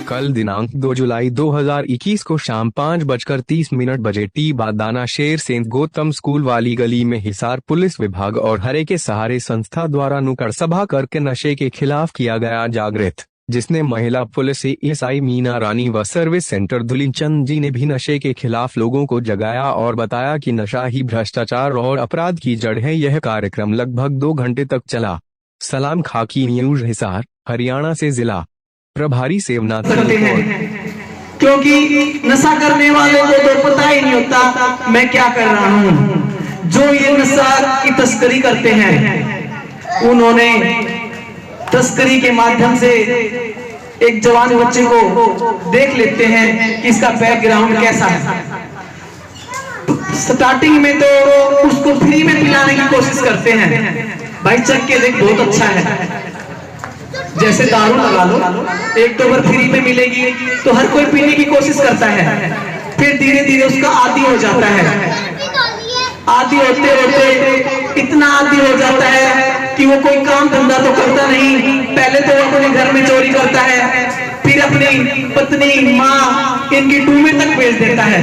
कल दिनांक 2 जुलाई 2021 को शाम 5:30 बजे टी बादाना शेर सेंट गौतम स्कूल वाली गली में हिसार पुलिस विभाग और हरे के सहारे संस्था द्वारा नुक्कड़ सभा करके नशे के खिलाफ किया गया जागृत, जिसने महिला पुलिस एएसआई मीना रानी व सर्विस सेंटर दुलीचंद जी ने भी नशे के खिलाफ लोगों को जगाया और बताया कि नशा ही भ्रष्टाचार और अपराध की जड़ है। यह कार्यक्रम लगभग 2 घंटे तक चला। सलाम खाकी न्यूज हिसार हरियाणा से जिला प्रभारी सेवनाथ करते हैं, क्योंकि नशा करने वाले को तो पता ही नहीं होता मैं क्या कर रहा हूँ। जो ये नशा की तस्करी करते हैं, उन्होंने तस्करी के माध्यम से एक जवान बच्चे को देख लेते हैं कि इसका बैकग्राउंड कैसा है। स्टार्टिंग में तो उसको फ्री में पिलाने की कोशिश करते हैं, भाई चख के देख बहुत अच्छा है, जैसे दारू लगा लो, एक तो बार फ्री में मिलेगी तो हर कोई पीने की कोशिश करता है। फिर धीरे धीरे उसका आदी हो जाता है, आदी होते होते इतना आदी हो जाता है कि वो कोई काम धंधा तो करता नहीं। पहले तो वो अपने घर में चोरी करता है, फिर अपनी पत्नी माँ इनकी टूमे तक बेच देता है।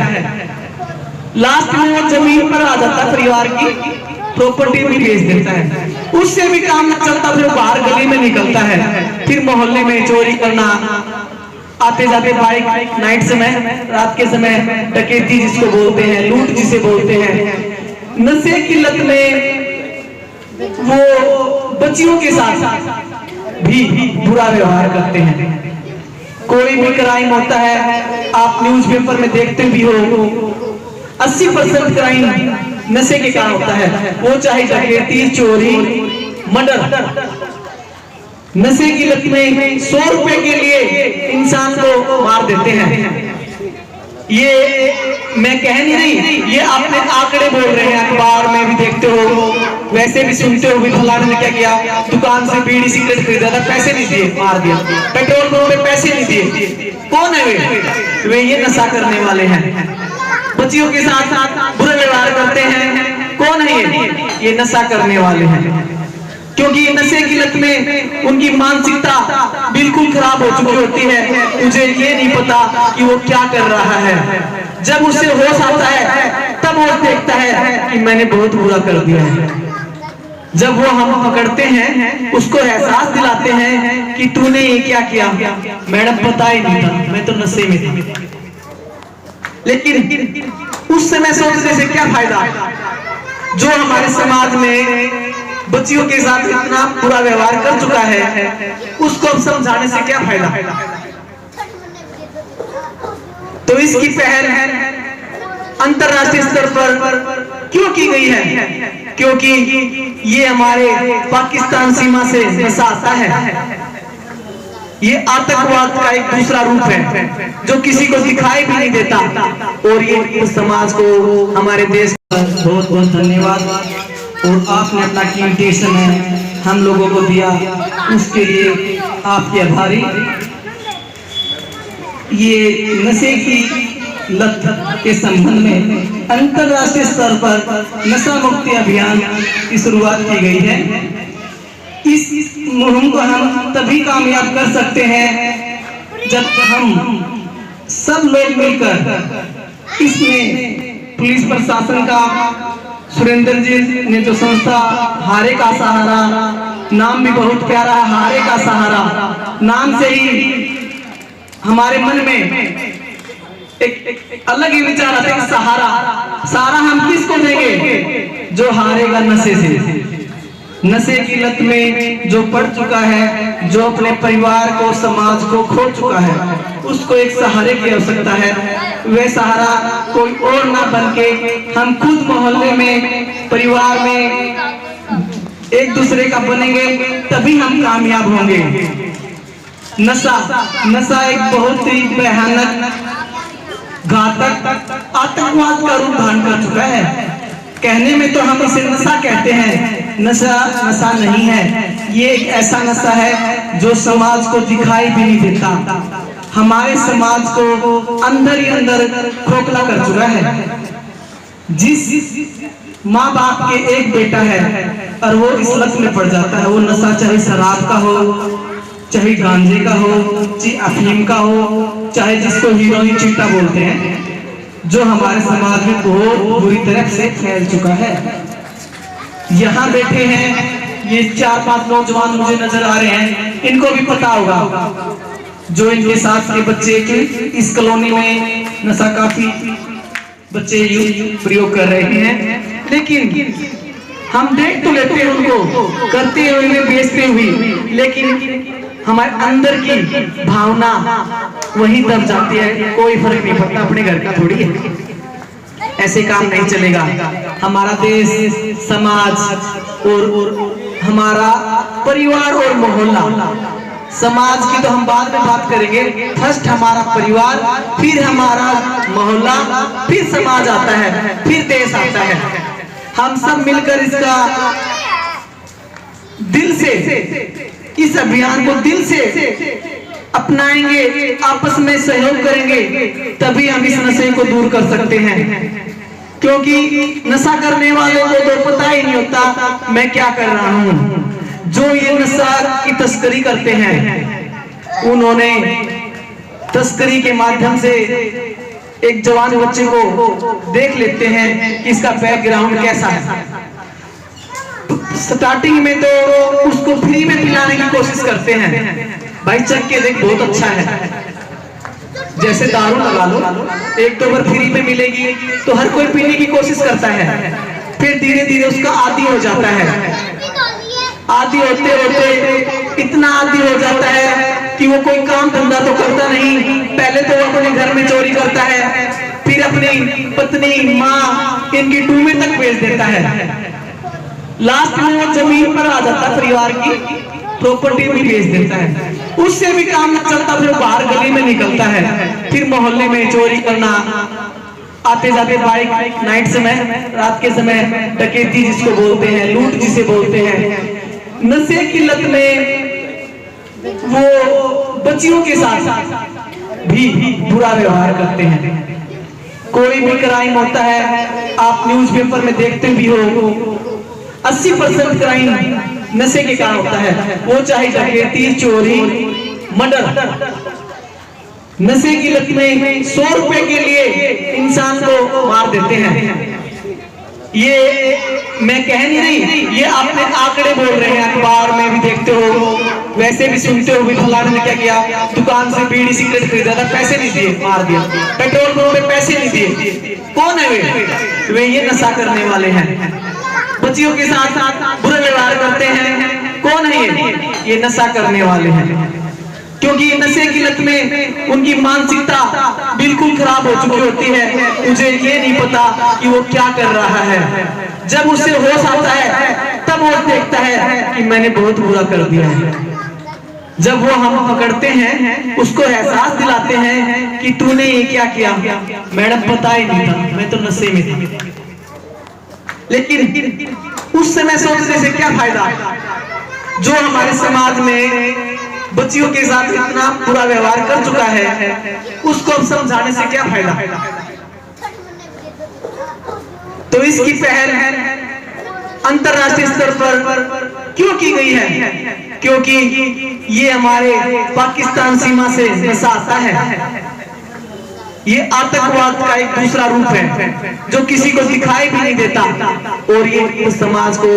लास्ट में वो जमीन पर आ जाता है, परिवार की प्रॉपर्टी भी बेच देता है। उससे भी काम न चलता, फिर बाहर गली में निकलता है, फिर मोहल्ले में चोरी करना, आते जाते बाइक नाइट समय, रात के समय डकैती जिसको बोलते हैं, लूट जिसे बोलते हैं। नशे की लत में वो बच्चियों के साथ भी बुरा व्यवहार करते हैं। कोई भी क्राइम होता है, आप न्यूज़पेपर में देखते भी हो, 80% क्राइम नशे के कारण होता है। वो चाहे डकैती, चोरी, मर्डर। नशे की लत में 100 रुपए के लिए इंसान को मार देते हैं। ये मैं कह नहीं रही, ये आपने आंकड़े बोल रहे हैं, अखबार में भी देखते हो, वैसे भी सुनते हो भी फलाने ने क्या किया, दुकान से बीड़ी सिगरेट खरीदा था, पैसे नहीं दिए मार दिया, पेट्रोल पंप पे पैसे नहीं दिए। कौन है वे ये नशा करने वाले हैं, बच्चियों के साथ साथ बुरा व्यवहार करते हैं। कौन है ये नशा करने वाले हैं, क्योंकि नशे की लत में उनकी मानसिकता बिल्कुल खराब हो चुकी होती है। मुझे ये नहीं पता कि वो क्या कर रहा है। जब उसे होश आता है तब वो देखता है कि मैंने बहुत बुरा कर दिया है। जब वो हम पकड़ते हैं, उसको एहसास दिलाते हैं कि तूने ये क्या किया, मैडम पता ही नहीं था, मैं तो नशे में थी। लेकिन उस समय सोचने से क्या फायदा, जो हमारे समाज में बच्चियों के साथ इतना बुरा व्यवहार कर चुका है, उसको अब समझाने से क्या फायदा। तो इसकी पहल अंतरराष्ट्रीय स्तर पर क्यों की गई है, क्योंकि ये हमारे पाकिस्तान सीमा से नशा आता है। ये आतंकवाद का एक दूसरा रूप है जो किसी को दिखाई भी नहीं देता। और ये समाज को, हमारे देश को बहुत बहुत धन्यवाद। और आपने अपना कीमती समय हम लोगों को दिया, उसके लिए आपके आभारी। ये नशे की लत के संबंध में अंतरराष्ट्रीय स्तर पर नशा मुक्ति अभियान की शुरुआत की गई है। इस मुहिम को हम तभी कामयाब कर सकते हैं जब हम सब लोग मिलकर इसमें पुलिस प्रशासन का, सुरेंद्र जी ने जो संस्था हारे का सहारा, नाम भी बहुत प्यारा है, हारे का सहारा, नाम से ही हमारे मन में एक अलग ही विचार आता है। सहारा हम किसको देंगे, जो हारेगा नशे से। नशे की लत में जो पड़ चुका है, जो अपने परिवार को, समाज को खो चुका है, उसको एक सहारे की आवश्यकता है। वह सहारा कोई और ना बनके हम खुद मोहल्ले में, परिवार में एक दूसरे का बनेंगे, तभी हम कामयाब होंगे। नशा एक बहुत ही भयानक, घातक आतंकवाद का रूप धारण कर चुका है। कहने में तो हम इसे नशा कहते हैं, नशा नशा नहीं है, ये एक ऐसा नशा है जो समाज को दिखाई भी नहीं देता, हमारे समाज को अंदर ही अंदर खोखला कर चुका है। जिस माँ बाप के एक बेटा है और वो इस लत में पड़ जाता है, वो नशा चाहे शराब का हो, चाहे गांजे का हो, चाहे अफीम का हो, चाहे जिसको हीरोइन चीटा बोलते हैं, जो हमारे समाज में बहुत बुरी तरह से फैल चुका है। यहाँ बैठे हैं ये 4-5 नौजवान मुझे नजर आ रहे हैं, इनको भी पता होगा जो इनके साथ के बच्चे के इस कॉलोनी में नशा काफी बच्चे प्रयोग कर रहे हैं, लेकिन हम देख तो लेते हैं उनको करते हुए बेचते हुए, लेकिन हमारे अंदर की भावना वहीं दब जाती है, कोई फर्क नहीं पड़ता, अपने घर का थोड़ी है। ऐसे काम नहीं चलेगा। हमारा देश, समाज और हमारा परिवार और मोहल्ला, समाज की तो हम बाद में बात करेंगे, फर्स्ट हमारा परिवार, फिर हमारा मोहल्ला, फिर समाज आता है, फिर देश आता है। हम सब मिलकर इसका दिल से, इस अभियान को दिल से अपनाएंगे, आपस में सहयोग करेंगे, तभी हम इस नशे को दूर कर सकते हैं। क्योंकि नशा करने वाले को तो पता ही नहीं होता मैं क्या कर रहा हूँ। जो ये नशा की तस्करी करते हैं, उन्होंने तस्करी के माध्यम से एक जवान बच्चे को देख लेते हैं कि इसका बैकग्राउंड कैसा है। स्टार्टिंग में तो उसको फ्री में पिलाने की कोशिश करते हैं, भाई चख के देख बहुत अच्छा है, जैसे दारू लगा लो, 1-2 बार फ्री में मिलेगी तो हर कोई पीने की कोशिश करता है, फिर धीरे धीरे उसका आदी हो जाता है। आदी होते होते इतना आदी हो जाता है कि वो कोई काम धंधा तो करता नहीं, पहले तो वो अपने घर में चोरी करता है, फिर अपनी पत्नी, माँ, इनकी टूमे तक बेच देता है, लास्ट में वो जमीन पर आ जाता है, परिवार की प्रॉपर्टी भी बेच देता है। उससे भी काम न चलता, फिर बाहर गली में निकलता है, फिर मोहल्ले में चोरी करना, आते जाते बाइक, नाइट समय, रात के समय डकैती जिसको बोलते हैं, लूट जिसे बोलते हैं। नशे की लत में वो बच्चियों के साथ भी बुरा व्यवहार करते हैं। कोई भी क्राइम होता है, आप न्यूज़पेपर में देखते भी हो, 80% क्राइम नशे के कारण होता है, वो चाहे डकैती, चोरी, मर्डर। नशे की लत में 100 रुपए के लिए इंसान को मार देते हैं। ये मैं कह नहीं रही, ये आपने आंकड़े बोल रहे हैं, अखबार में भी देखते हो, वैसे भी सुनते हो, फलाने ने क्या किया, दुकान से बीड़ी सिगरेट खरीदा था, पैसे नहीं दिए, मार दिया, पेट्रोल पंप पे पैसे नहीं दिए। कौन है वे ये नशा करने वाले हैं, बच्चियों के साथ बुरा व्यवहार करते हैं। कौन है ये नशा करने वाले हैं, क्योंकि नशे की लत में उनकी मानसिकता बिल्कुल खराब हो चुकी होती है। मुझे ये नहीं पता कि वो क्या कर रहा है, जब उसे होश आता है तब वो देखता है कि मैंने बहुत बुरा कर दिया है। जब वो हम पकड़ते हैं, उसको एहसास दिलाते हैं कि तूने ये क्या किया, मैडम पता ही नहीं था, मैं तो नशे में था। लेकिन उस समय सोचने से क्या फायदा, जो हमारे समाज में बच्चियों के साथ इतना बुरा व्यवहार कर चुका है, उसको अब समझाने से क्या फायदा। तो इसकी पहल अंतरराष्ट्रीय स्तर पर क्यों की गई है, क्योंकि ये हमारे पाकिस्तान सीमा से नशा आता है। ये आतंकवाद का एक दूसरा रूप है जो किसी को दिखाई भी नहीं देता, और ये समाज को,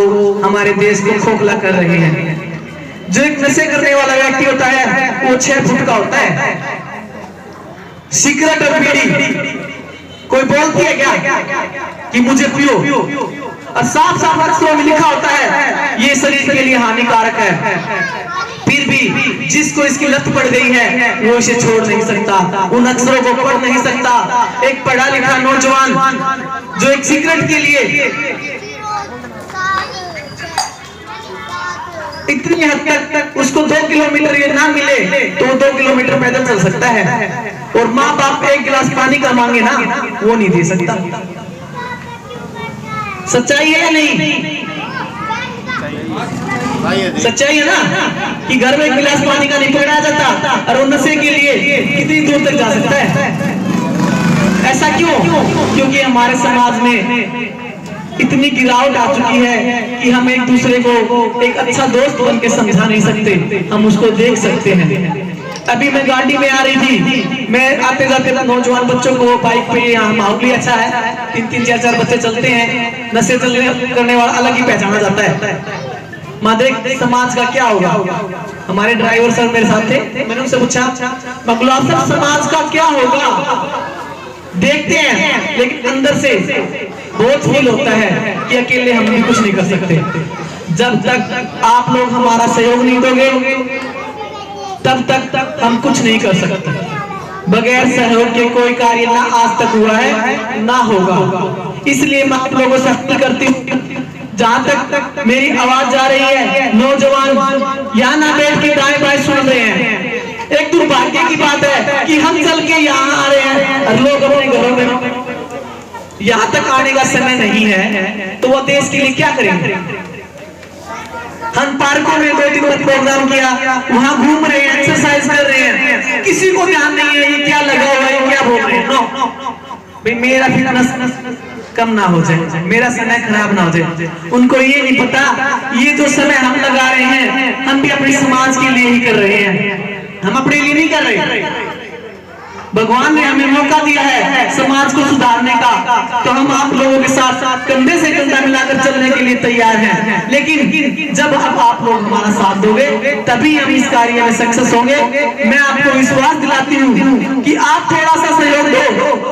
हमारे देश को खोखला कर रहे हैं। जो एक नशे करने वाला व्यक्ति होता है वो 6 फुट का होता है। सिगरेट और बीड़ी कोई बोलती है क्या कि मुझे पियो, और साफ साफ अक्षरों में लिखा होता है ये शरीर के लिए हानिकारक है, फिर भी जिसको इसकी लत पड़ गई है वो इसे छोड़ नहीं सकता, उन अक्षरों को पढ़ नहीं सकता। एक पढ़ा लिखा नौजवान जो एक सिगरेट के लिए इतनी हद तक उसको 2 किलोमीटर ये ना मिले तो 2 किलोमीटर पैदल चल सकता है, और माँ बाप 1 गिलास पानी का मांगे ना, वो नहीं दे सकता। सच्चाई है या नहीं? सच्चाई है ना कि घर में एक गिलास पानी का नहीं पकड़ाया जाता और वो नशे के लिए कितनी दूर तक जा सकता है। ऐसा क्यों? क्योंकि हमारे समाज में इतनी गिरावट आ चुकी है कि हम एक दूसरे को एक अच्छा दोस्त बन के समझा नहीं सकते, हम उसको देख सकते हैं। अभी मैं गाड़ी में आ रही थी, मैं आते जाते नौजवान बच्चों को बाइक पे, यहाँ माहौल भी अच्छा है, 3-3, 4-4 बच्चे चलते हैं, नशे करने वाला अलग ही पहचाना जाता है। मादेक समाज का क्या होगा? हमारे ड्राइवर सर मेरे साथ थे, मैंने उनसे पूछा बगुलाब सर समाज का क्या होगा? देखते हैं लेकिन अंदर से बहुत फील होता है कि अकेले हम भी कुछ नहीं कर सकते। जब तक आप लोग हमारा सहयोग नहीं दोगे तब तक हम कुछ नहीं कर सकते। बगैर सहयोग के कोई कार्य ना आज तक हुआ है ना होगा। इसलिए मैं आप लोगों से अपील करती हूँ, जहाँ तक मेरी आवाज जा रही है, नौजवान यहाँ ना बैठ के दाएं बाएं सुन रहे हैं। एक दुर्भाग्य की बात है कि हम चल के यहाँ आ रहे हैं और लोग अपने घरों में, यहाँ तक आने का समय नहीं है तो वो देश के लिए क्या करेंगे? हम पार्कों में 2-3 बार प्रोग्राम किया, वहाँ घूम रहे हैं, एक्सरसाइज कर रहे हैं, किसी को ध्यान नहीं है ये क्या लगा हुआ है, क्या बोल रहे हैं। नो भाई, मेरा फिटनेस कम ना हो जाए, मेरा समय खराब ना हो जाए। उनको ये नहीं पता ये जो समय हम लगा रहे हैं हम भी अपने समाज के लिए ही कर रहे हैं, हम अपने लिए नहीं कर रहे। भगवान ने हमें मौका दिया है समाज को सुधारने का, तो हम आप लोगों के साथ कंधे से कंधा मिलाकर चलने के लिए तैयार हैं। लेकिन जब आप लोग हमारा साथ दोगे तभी हम इस कार्य में सक्सेस होंगे। मैं आपको विश्वास दिलाती हूँ कि आप थोड़ा सा सहयोग दो,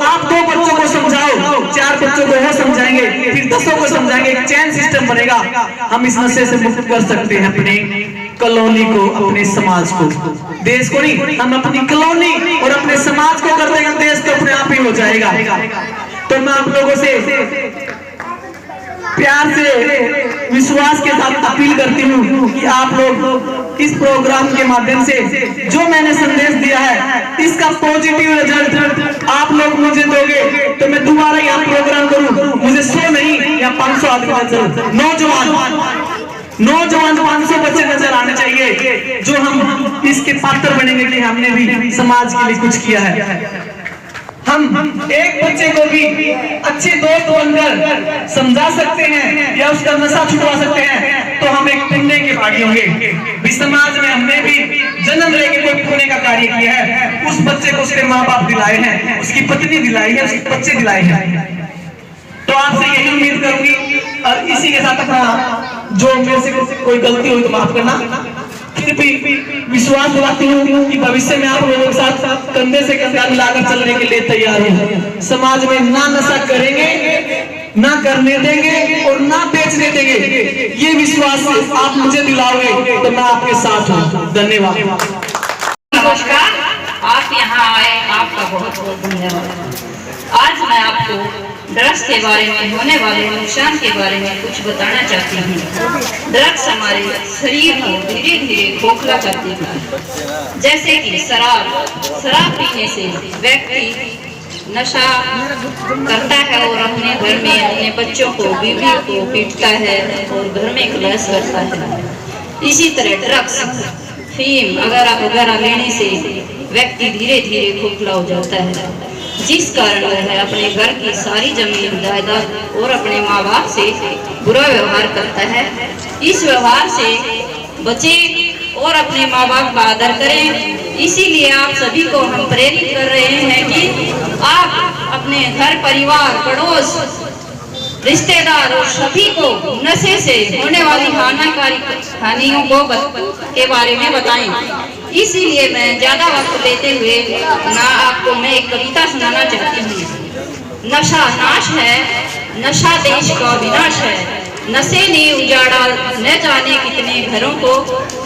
आप 2 बच्चों को समझाओ, 4 बच्चों को वो समझाएंगे, फिर 10 को समझाएंगे, एक चैन सिस्टम बनेगा। हम इस नशे से मुक्त कर सकते हैं अपने कॉलोनी को, अपने समाज को, देश को नहीं। हम अपनी कॉलोनी और अपने समाज को कर देंगे, देश तो अपने आप ही हो जाएगा। तो मैं आप लोगों से प्यार से, विश्वास के साथ अपील करती हूँ कि आप लोग इस प्रोग्राम के माध्यम से जो मैंने संदेश दिया है इसका पॉजिटिव रिजल्ट आप लोग मुझे दोगे तो मैं दोबारा यहाँ प्रोग्राम करूँ। मुझे 100 नहीं या 500 आदमी, नौजवान 500 बच्चे नजर आने चाहिए जो हम इसके पात्र बनेंगे कि हमने भी समाज के लिए कुछ किया है। हम एक बच्चे को भी अच्छे दोस्त बनकर समझा सकते हैं या उसका नशा छुड़वा सकते हैं तो हम एक पुण्य के भागी होंगे। भी समाज में हमने भी जन्म लेके कोई पुण्य का कार्य किया है, उस बच्चे को उसके माँ बाप दिलाए हैं, उसकी पत्नी दिलाई है, उसके बच्चे दिलाए हैं। तो आपसे यही उम्मीद करूंगी और इसी के साथ अपना जो मेरे से कोई गलती हुई तो माफ करना। फिर भी विश्वास दिलाती हूँ कि भविष्य में आप लोगों के साथ कंधे से कंधा मिलाकर चलने के लिए तैयार हूँ। समाज में ना नशा करेंगे, ना करने देंगे और ना बेचने देंगे। ये विश्वास आप मुझे दिलाओगे तो मैं आपके साथ हूँ। धन्यवाद। नमस्कार, आप यहाँ आए, आपका बहुत बहुत धन्यवाद। आज मैं आपको ड्रग्स के बारे में होने वाले नुकसान के बारे में कुछ बताना चाहती हूँ। ड्रग्स हमारे शरीर को धीरे धीरे खोखला कर देता है। जैसे कि शराब पीने से व्यक्ति नशा करता है और अपने घर में अपने बच्चों को, बीवी को पीटता है और घर में क्लेश करता है। इसी तरह ड्रग्स, फीम वगैरह लेने से व्यक्ति धीरे धीरे खोखला हो जाता है, जिस कारण वह अपने घर की सारी जमीन जायदाद और अपने माँ बाप से बुरा व्यवहार करता है। इस व्यवहार से बचे और अपने माँ बाप का आदर करें। इसीलिए आप सभी को हम प्रेरित कर रहे हैं कि आप अपने घर परिवार, पड़ोस, रिश्तेदार और सभी को नशे से होने वाली हानियों के बारे में बताएं। इसीलिए मैं ज्यादा वक्त लेते हुए ना आपको मैं एक कविता सुनाना चाहती हूँ। नशा नाश है, नशा देश का विनाश है। नशे ने उजाड़ा न जाने कितने घरों को,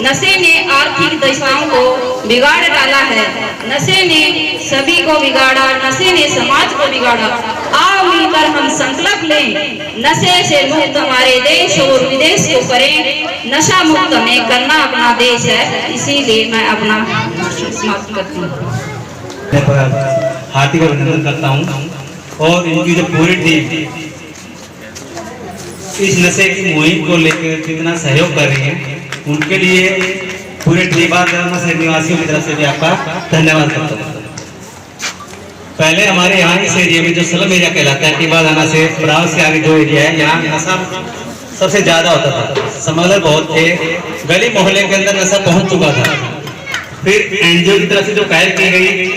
नशे ने आर्थिक दशाओं को बिगाड़ डाला है। नशे ने सभी को बिगाड़ा, नशे ने समाज को बिगाड़ा। आओ मिलकर हम संकल्प लें, नशे से मुक्त हमारे देश और विदेश को करें। नशा मुक्त हमें करना अपना देश है। इसीलिए मैं अपना समाप्त करती हूँ। हार्दिक अभिनंदन करता हूँ और इनकी जो पूरी टीम इस नशे की मुहिम को लेकर जितना सहयोग कर रही है उनके लिए पूरे टीबा से निवासियों की तरफ से भी आपका धन्यवाद करता हूँ। पहले हमारे यहाँ इस एरिया में जो स्लम एरिया कहलाता है, टीबा दाना से ब्राव से आगे जो एरिया है, यहाँ नशा सबसे ज्यादा होता था, स्मगलर बहुत थे, गली मोहल्ले के अंदर नशा पहुंच चुका था। फिर एनजीओ की तरफ से जो पहल की गई,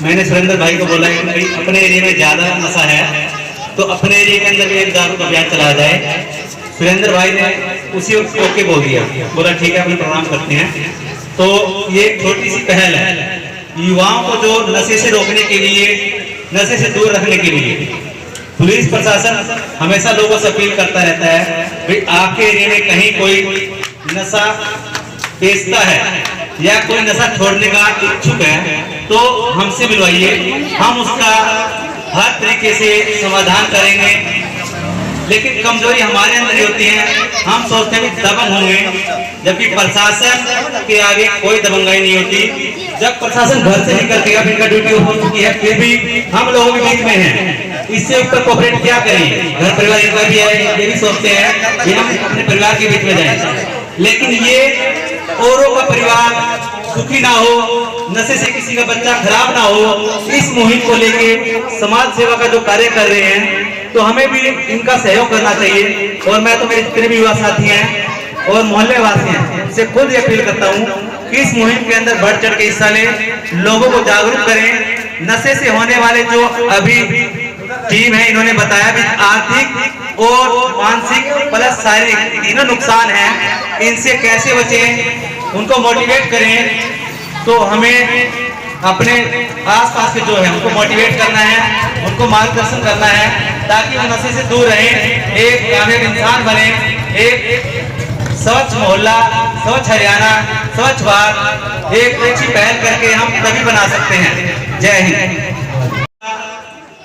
मैंने सुरेंद्र भाई को बोला कि अपने एरिया में ज्यादा नशा है तो अपने एरिया के अंदर भी एक दारू का अभियान चलाया जाए। सुरेंद्र भाई ने उसी वक्त ओके बोल दिया, बोला ठीक है अपने प्रोग्राम करते हैं। तो ये छोटी सी पहल है युवाओं को जो नशे से रोकने के लिए, नशे से दूर रखने के लिए। पुलिस प्रशासन हमेशा लोगों से अपील करता रहता है, भाई आपके एरिया में कहीं कोई नशा बेचता है या कोई नशा छोड़ने का इच्छुक है तो हमसे मिलवाइए, हम उसका हर तरीके से समाधान करेंगे। लेकिन कमजोरी हमारे अंदर ही होती है, हम सोचते हैं कि दबंग होंगे, जबकि प्रशासन के आगे कोई दबंगाई नहीं होती। जब प्रशासन घर से निकल के इनका ड्यूटी हो चुकी है, फिर भी हम लोगों के बीच में हैं, इससे ऊपर कोऑपरेट क्या करें? घर परिवार इनका भी है, ये भी सोचते हैं कि हम अपने परिवार के बीच में जाएं, लेकिन ये औरों का परिवार सुखी ना हो, नशे से किसी का बच्चा खराब ना हो, इस मुहिम को लेके समाज सेवा का जो कार्य कर रहे हैं तो हमें भी इनका सहयोग करना चाहिए। और मैं तो मेरे जितने भी युवा साथी हैं और मोहल्ले वासी हैं से खुद ये अपील करता हूँ कि इस मुहिम के अंदर बढ़ चढ़ के हिस्सा लें, लोगों को जागरूक करें। नशे से होने वाले जो अभी टीम है, इन्होंने बताया भी आर्थिक और मानसिक प्लस शारीरिक तीनों नुकसान हैं, इनसे कैसे बचें, उनको मोटिवेट करें। तो हमें अपने आसपास के जो है उनको मोटिवेट करना है, उनको मार्गदर्शन करना है ताकि वो नशे से दूर रहें, एक कामयाब इंसान बने, एक स्वच्छ मोहल्ला, स्वच्छ हरियाणा, स्वच्छ भारत एक अच्छी पहल करके हम तभी बना सकते हैं। जय हिंद।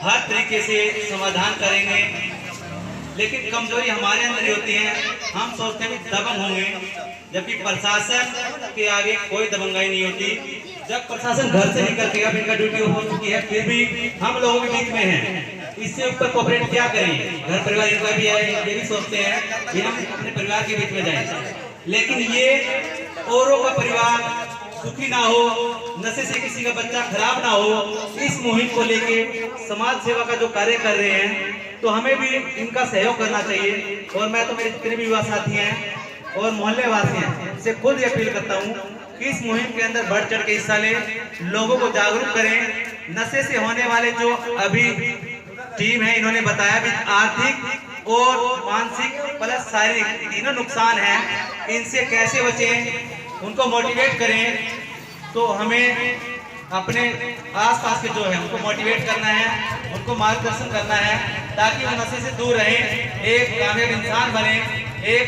हर तरीके से समाधान करेंगे, लेकिन कमजोरी हमारे अंदर ही होती है, हम सोचते हैं कि दबंग होंगे, जबकि प्रशासन के आगे कोई दबंगाई नहीं होती। जब प्रशासन घर से निकल के इनका ड्यूटी हो चुकी है, फिर भी हम लोगों के बीच में हैं, इससे ऊपर कोऑपरेट क्या करें? घर परिवार इनका भी है, ये भी सोचते हैं कि हम अपने परिवार के बीच में जाएं, लेकिन ये औरों का परिवार सुखी ना हो, नशे से किसी का बच्चा खराब ना हो, इस मुहिम को लेके समाज सेवा का जो कार्य कर रहे हैं तो हमें भी इनका सहयोग करना चाहिए। और मैं तो मेरे जितने भी युवा साथी हैं और मोहल्ले वासी हैं से खुद ये अपील करता हूँ कि इस मुहिम के अंदर बढ़ चढ़ के हिस्सा लें, लोगों को जागरूक करें। नशे से होने वाले जो अभी टीम है, इन्होंने बताया भी आर्थिक और मानसिक प्लस शारीरिक तीनों नुकसान हैं, इनसे कैसे बचें, उनको मोटिवेट करें। तो हमें अपने आसपास के जो है उनको मोटिवेट करना है, उनको मार्गदर्शन करना है ताकि वो नशे से दूर रहें, एक कामयाब इंसान बने, एक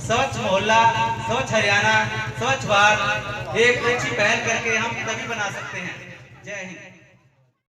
स्वच्छ मोहल्ला, स्वच्छ हरियाणा, स्वच्छ भारत एक अच्छी पहल करके हम तभी बना सकते हैं। जय हिंद।